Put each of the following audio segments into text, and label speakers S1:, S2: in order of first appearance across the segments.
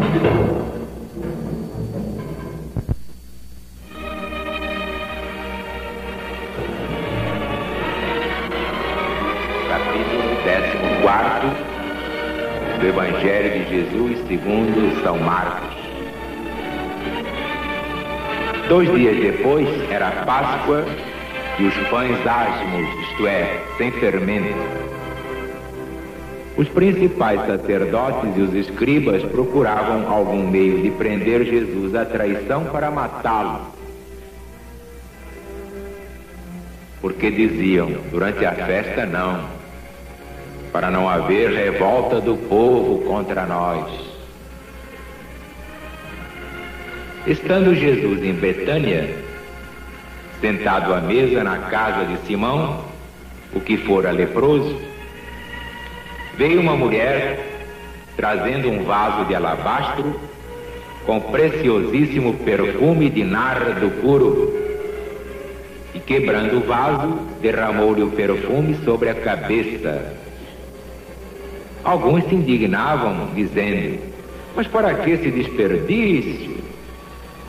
S1: Capítulo 14 do Evangelho de Jesus segundo São Marcos. 2 dias depois era a Páscoa e os pães asmos, isto é, sem fermento. Os principais sacerdotes e os escribas procuravam algum meio de prender Jesus à traição para matá-lo. Porque diziam, durante a festa não, para não haver revolta do povo contra nós. Estando Jesus em Betânia, sentado à mesa na casa de Simão, o que fora leproso, veio uma mulher trazendo um vaso de alabastro com preciosíssimo perfume de nardo puro e, quebrando o vaso, derramou-lhe o perfume sobre a cabeça. Alguns se indignavam, dizendo: mas para que esse desperdício?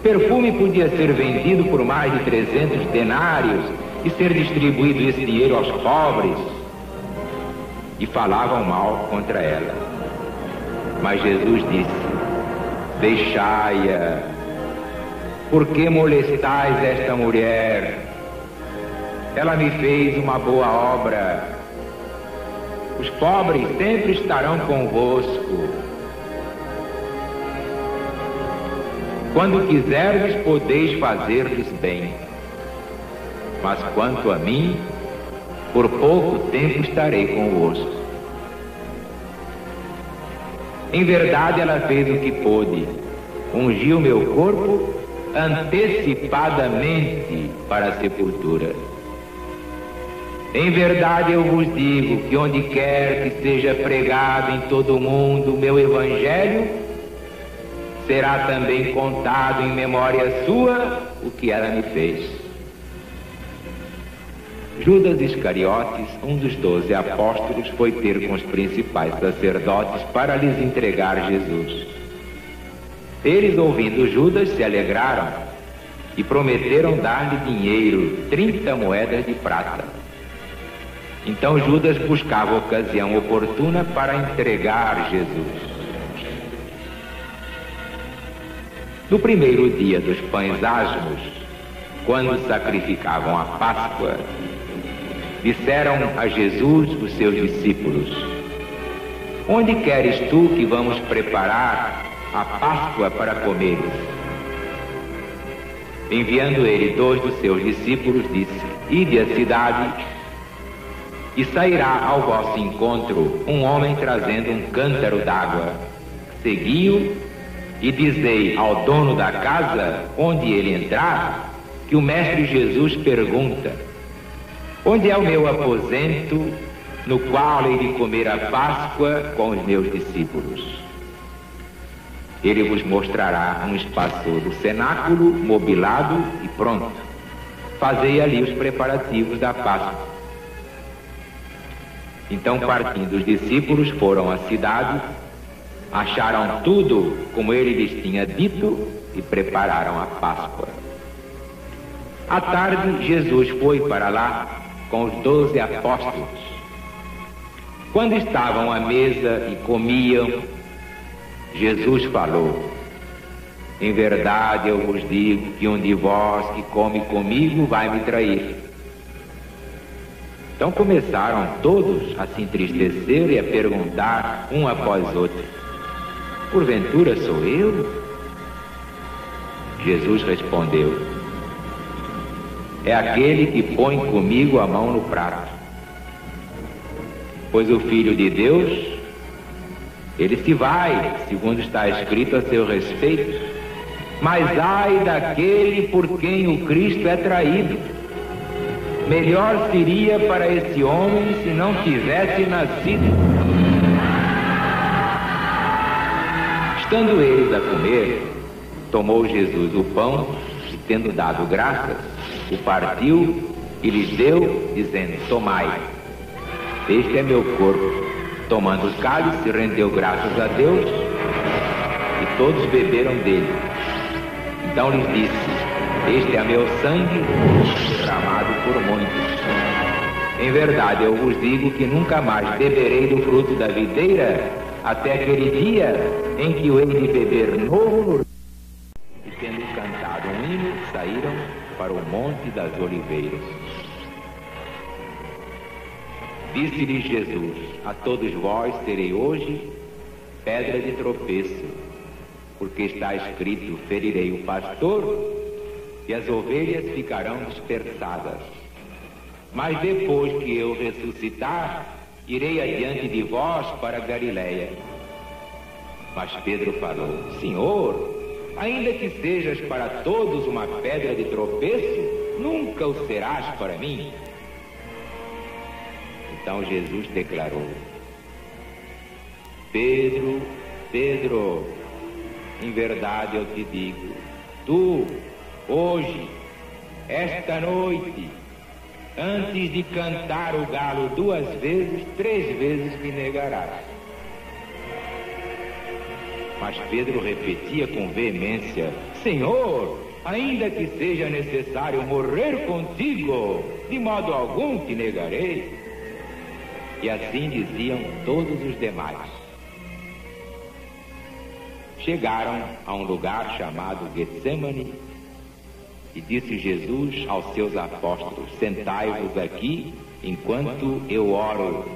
S1: Perfume podia ser vendido por mais de 300 denários e ser distribuído esse dinheiro aos pobres. E falavam mal contra ela. Mas Jesus disse: deixai-a, por que molestais esta mulher? Ela me fez uma boa obra. Os pobres sempre estarão convosco. Quando quiserdes, podeis fazer-lhes bem. Mas quanto a mim, por pouco tempo estarei convosco. Em verdade, ela fez o que pôde. Ungiu meu corpo antecipadamente para a sepultura. Em verdade eu vos digo que onde quer que seja pregado em todo o mundo o meu evangelho, será também contado em memória sua o que ela me fez. Judas Iscariotes, um dos 12 apóstolos, foi ter com os principais sacerdotes para lhes entregar Jesus. Eles, ouvindo Judas, se alegraram e prometeram dar-lhe dinheiro, 30 moedas de prata. Então Judas buscava a ocasião oportuna para entregar Jesus. No primeiro dia dos pães asmos, quando sacrificavam a Páscoa, disseram a Jesus os seus discípulos: onde queres tu que vamos preparar a Páscoa para comeres? Enviando ele 2 dos seus discípulos, disse: ide à cidade, e sairá ao vosso encontro um homem trazendo um cântaro d'água. Segui-o e dizei ao dono da casa, onde ele entrar, que o Mestre Jesus pergunta: onde é o meu aposento, no qual hei de comer a Páscoa com os meus discípulos? Ele vos mostrará um espaçoso cenáculo, mobilado e pronto. Fazei ali os preparativos da Páscoa. Então, partindo os discípulos, foram à cidade, acharam tudo como ele lhes tinha dito e prepararam a Páscoa. À tarde, Jesus foi para lá com os 12 apóstolos. Quando estavam à mesa e comiam, Jesus falou: em verdade eu vos digo que um de vós que come comigo vai me trair. Então começaram todos a se entristecer e a perguntar um após outro: porventura sou eu? Jesus respondeu: é aquele que põe comigo a mão no prato. Pois o Filho de Deus, ele se vai, segundo está escrito a seu respeito, mas ai daquele por quem o Cristo é traído. Melhor seria para esse homem se não tivesse nascido. Estando eles a comer, tomou Jesus o pão e, tendo dado graças, o partiu e lhes deu, dizendo: tomai, este é meu corpo. Tomando o cálice, rendeu graças a Deus e, todos beberam dele. Então lhes disse: este é meu sangue derramado por muitos. Em verdade, eu vos digo que nunca mais beberei do fruto da videira, até aquele dia em que o hei de beber novo no... E tendo cantado um hino, saíram para o Monte das Oliveiras. Disse-lhes Jesus: a todos vós serei hoje pedra de tropeço, porque está escrito: ferirei o pastor e as ovelhas ficarão dispersadas. Mas depois que eu ressuscitar, irei adiante de vós para Galiléia. Mas Pedro falou: Senhor, ainda que sejas para todos uma pedra de tropeço, nunca o serás para mim. Então Jesus declarou: Pedro, Pedro, em verdade eu te digo, tu, hoje, esta noite, antes de cantar o galo 2 vezes, 3 vezes me negarás. Mas Pedro repetia com veemência: Senhor, ainda que seja necessário morrer contigo, de modo algum te negarei. E assim diziam todos os demais. Chegaram a um lugar chamado Getsêmani, e disse Jesus aos seus apóstolos: sentai-vos aqui enquanto eu oro,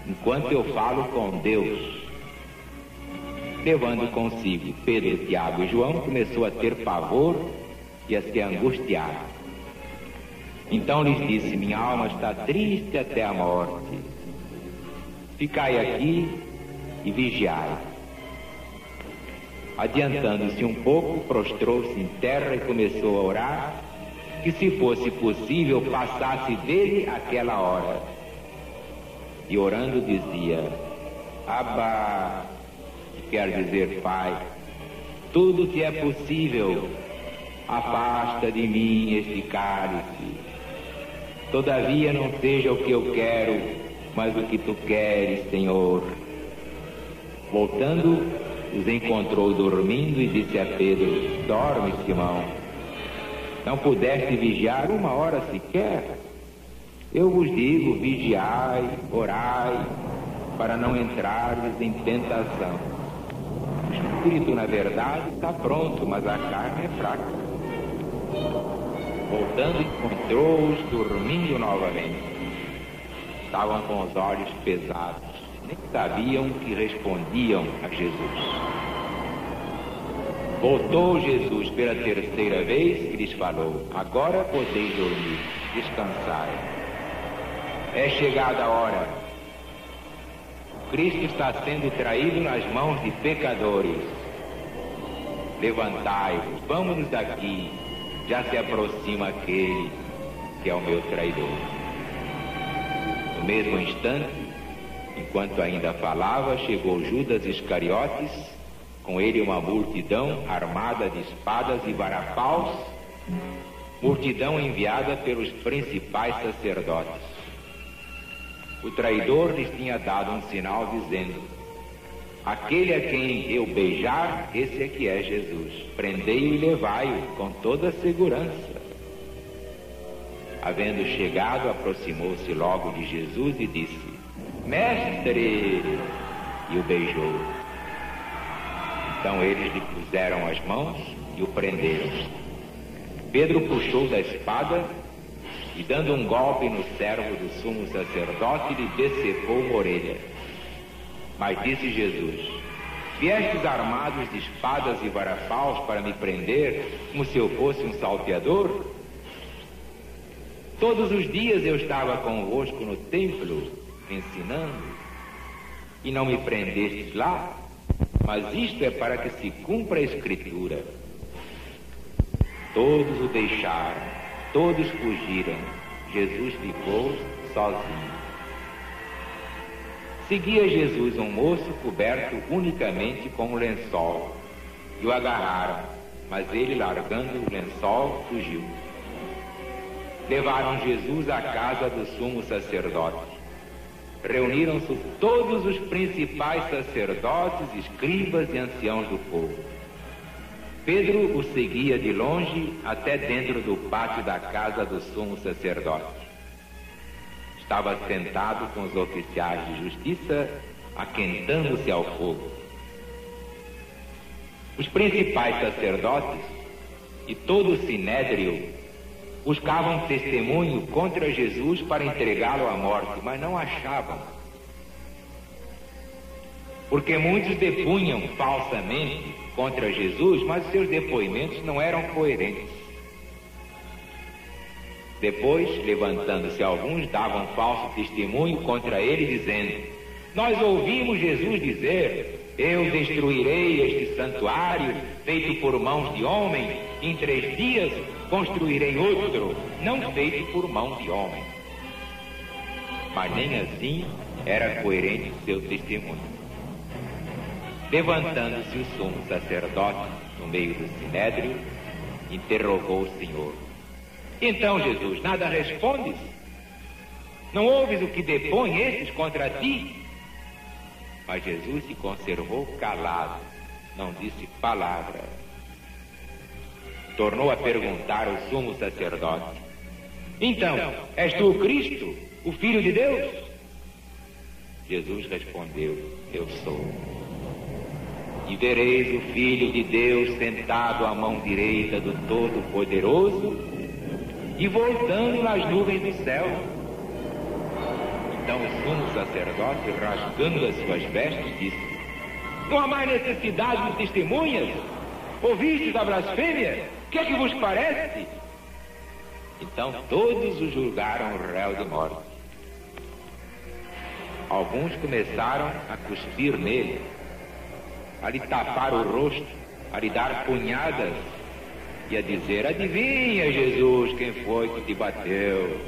S1: enquanto eu falo com Deus. Levando consigo Pedro, Tiago e João, começou a ter pavor e a se angustiar. Então lhes disse: minha alma está triste até a morte. Ficai aqui e vigiai. Adiantando-se um pouco, prostrou-se em terra e começou a orar, que se fosse possível passasse dele aquela hora. E orando dizia: Abba, que quer dizer Pai, tudo que é possível, afasta de mim este cálice. Todavia não seja o que eu quero, mas o que tu queres, Senhor. Voltando, os encontrou dormindo e disse a Pedro: dorme, Simão, não pudeste vigiar 1 hora sequer? Eu vos digo, vigiai, orai, para não entrares em tentação. O espírito, na verdade, está pronto, mas a carne é fraca. Voltando, encontrou-os dormindo novamente. Estavam com os olhos pesados, nem sabiam que respondiam a Jesus. Voltou Jesus pela 3ª vez e lhes falou: agora podeis dormir, descansai. É chegada a hora. Cristo está sendo traído nas mãos de pecadores. Levantai-vos, vamos-nos daqui, já se aproxima aquele que é o meu traidor. No mesmo instante, enquanto ainda falava, chegou Judas Iscariotes, com ele uma multidão armada de espadas e varapaus, multidão enviada pelos principais sacerdotes. O traidor lhes tinha dado um sinal dizendo: aquele a quem eu beijar, esse é que é Jesus. Prendei-o e levai-o com toda a segurança. Havendo chegado, aproximou-se logo de Jesus e disse: Mestre! E o beijou. Então eles lhe puseram as mãos e o prenderam. Pedro puxou da espada e, dando um golpe no servo do sumo sacerdote, lhe decepou uma orelha. Mas disse Jesus: viestes armados de espadas e varapaus para me prender, como se eu fosse um salteador? Todos os dias eu estava convosco no templo, ensinando, e não me prendestes lá? Mas isto é para que se cumpra a Escritura. Todos o deixaram, todos fugiram, Jesus ficou sozinho. Seguia Jesus um moço coberto unicamente com um lençol, e o agarraram, mas ele, largando o lençol, fugiu. Levaram Jesus à casa do sumo sacerdote. reuniram-se todos os principais sacerdotes, escribas e anciãos do povo. Pedro o seguia de longe até dentro do pátio da casa do sumo sacerdote. Estava sentado com os oficiais de justiça, aquentando-se ao fogo. Os principais sacerdotes e todo o sinédrio buscavam testemunho contra Jesus para entregá-lo à morte, mas não achavam. Porque muitos depunham falsamente contra Jesus, mas seus depoimentos não eram coerentes. Depois, levantando-se alguns, davam falso testemunho contra ele, dizendo: nós ouvimos Jesus dizer: eu destruirei este santuário feito por mãos de homem, em 3 dias construirei outro, não feito por mão de homem. Mas nem assim era coerente seu testemunho. Levantando-se o sumo sacerdote no meio do sinédrio, interrogou o Senhor: então, Jesus, nada respondes? Não ouves o que depõe estes contra ti? Mas Jesus se conservou calado, não disse palavra. Tornou a perguntar o sumo sacerdote: então, és tu o Cristo, o Filho de Deus? Jesus respondeu: eu sou. E vereis o Filho de Deus sentado à mão direita do Todo-Poderoso e voltando nas nuvens do céu. Então o sumo sacerdote, rasgando as suas vestes, disse: não há mais necessidade de testemunhas? Ouvistes a blasfêmia? O que é que vos parece? Então todos o julgaram réu de morte. Alguns começaram a cuspir nele, a lhe tapar o rosto, a lhe dar punhadas e a dizer: adivinha, Jesus, quem foi que te bateu?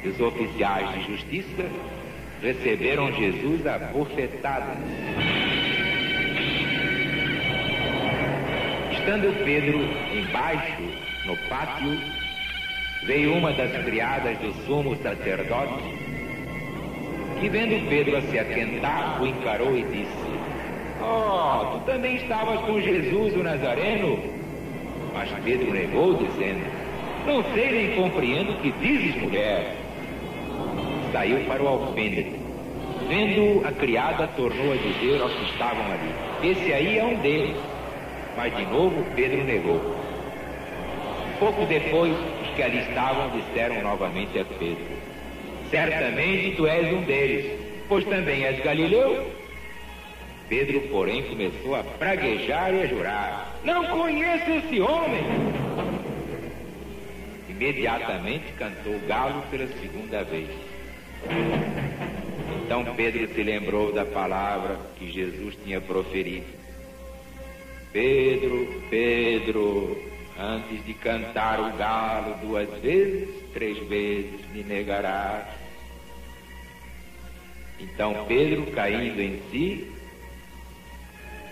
S1: E os oficiais de justiça receberam Jesus a bofetadas. Estando Pedro embaixo, no pátio, veio uma das criadas do sumo sacerdote, que vendo Pedro a se aquentar, o encarou e disse: oh, tu também estavas com Jesus o Nazareno? Mas Pedro negou, dizendo: não sei nem compreendo o que dizes, mulher. Saiu para o alpendre. Vendo a criada, tornou a dizer aos que estavam ali: esse aí é um deles. Mas de novo Pedro negou. Pouco depois, os que ali estavam disseram novamente a Pedro: certamente tu és um deles, pois também és galileu. Pedro, porém, começou a praguejar e a jurar: não conheço esse homem. Imediatamente cantou o galo pela segunda vez. Então Pedro se lembrou da palavra que Jesus tinha proferido: Pedro, Pedro, antes de cantar o galo 2 vezes, 3 vezes me negarás. Então Pedro, caindo em si,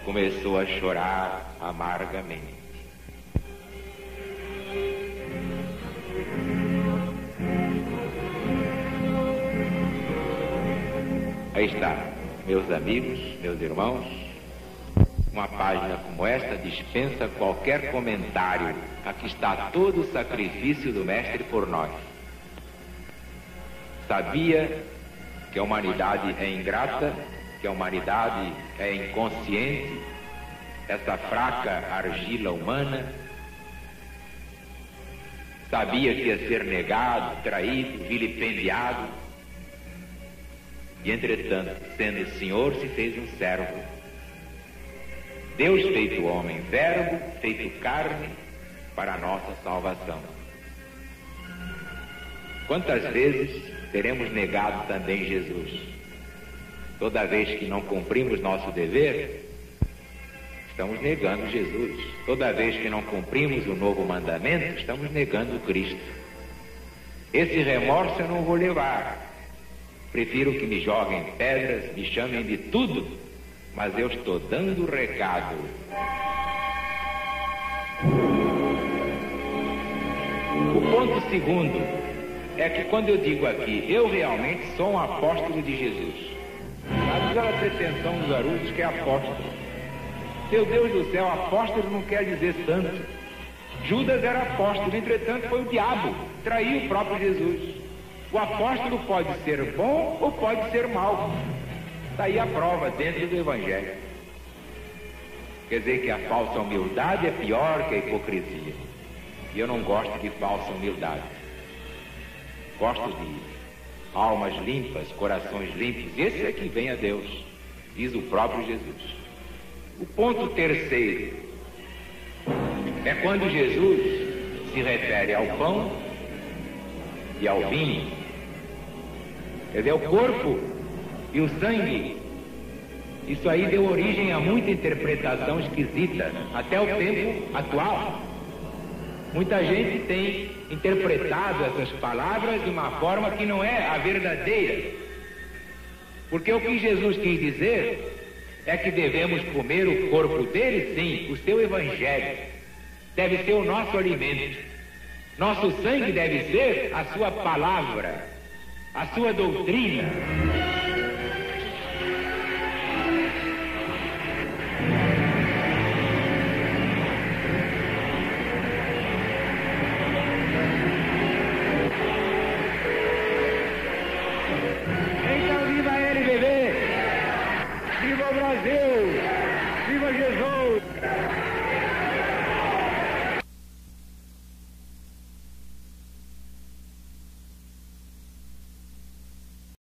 S1: começou a chorar amargamente. Aí está, meus amigos, meus irmãos, uma página como esta dispensa qualquer comentário. Aqui está todo o sacrifício do Mestre por nós. Sabia que a humanidade é ingrata, que a humanidade é inconsciente, essa fraca argila humana. Sabia que ia ser negado, traído, vilipendiado. E entretanto, sendo Senhor, se fez um servo. Deus feito homem, verbo feito carne para a nossa salvação. Quantas vezes teremos negado também Jesus? Toda vez que não cumprimos nosso dever, estamos negando Jesus. Toda vez que não cumprimos o novo mandamento, estamos negando Cristo. Esse remorso eu não vou levar. Prefiro que me joguem pedras, me chamem de tudo, mas eu estou dando o recado. O ponto segundo é que quando eu digo aqui, eu realmente sou um apóstolo de Jesus. Sabe aquela pretensão dos garotos que é apóstolo? Meu Deus do céu, apóstolo não quer dizer santo. Judas era apóstolo, entretanto foi o diabo, traiu o próprio Jesus. O apóstolo pode ser bom ou pode ser mau. Está aí a prova dentro do Evangelho. Quer dizer que a falsa humildade é pior que a hipocrisia. E eu não gosto de falsa humildade. Gosto de almas limpas, corações limpos. Esse é que vem a Deus, diz o próprio Jesus. O ponto terceiro é quando Jesus se refere ao pão e ao vinho. Quer dizer, o corpo e o sangue. Isso aí deu origem a muita interpretação esquisita, até o tempo atual. Muita gente tem interpretado essas palavras de uma forma que não é a verdadeira. Porque o que Jesus quis dizer é que devemos comer o corpo dele, sim, o seu evangelho. Deve ser o nosso alimento. Nosso sangue deve ser a sua palavra, a sua doutrina.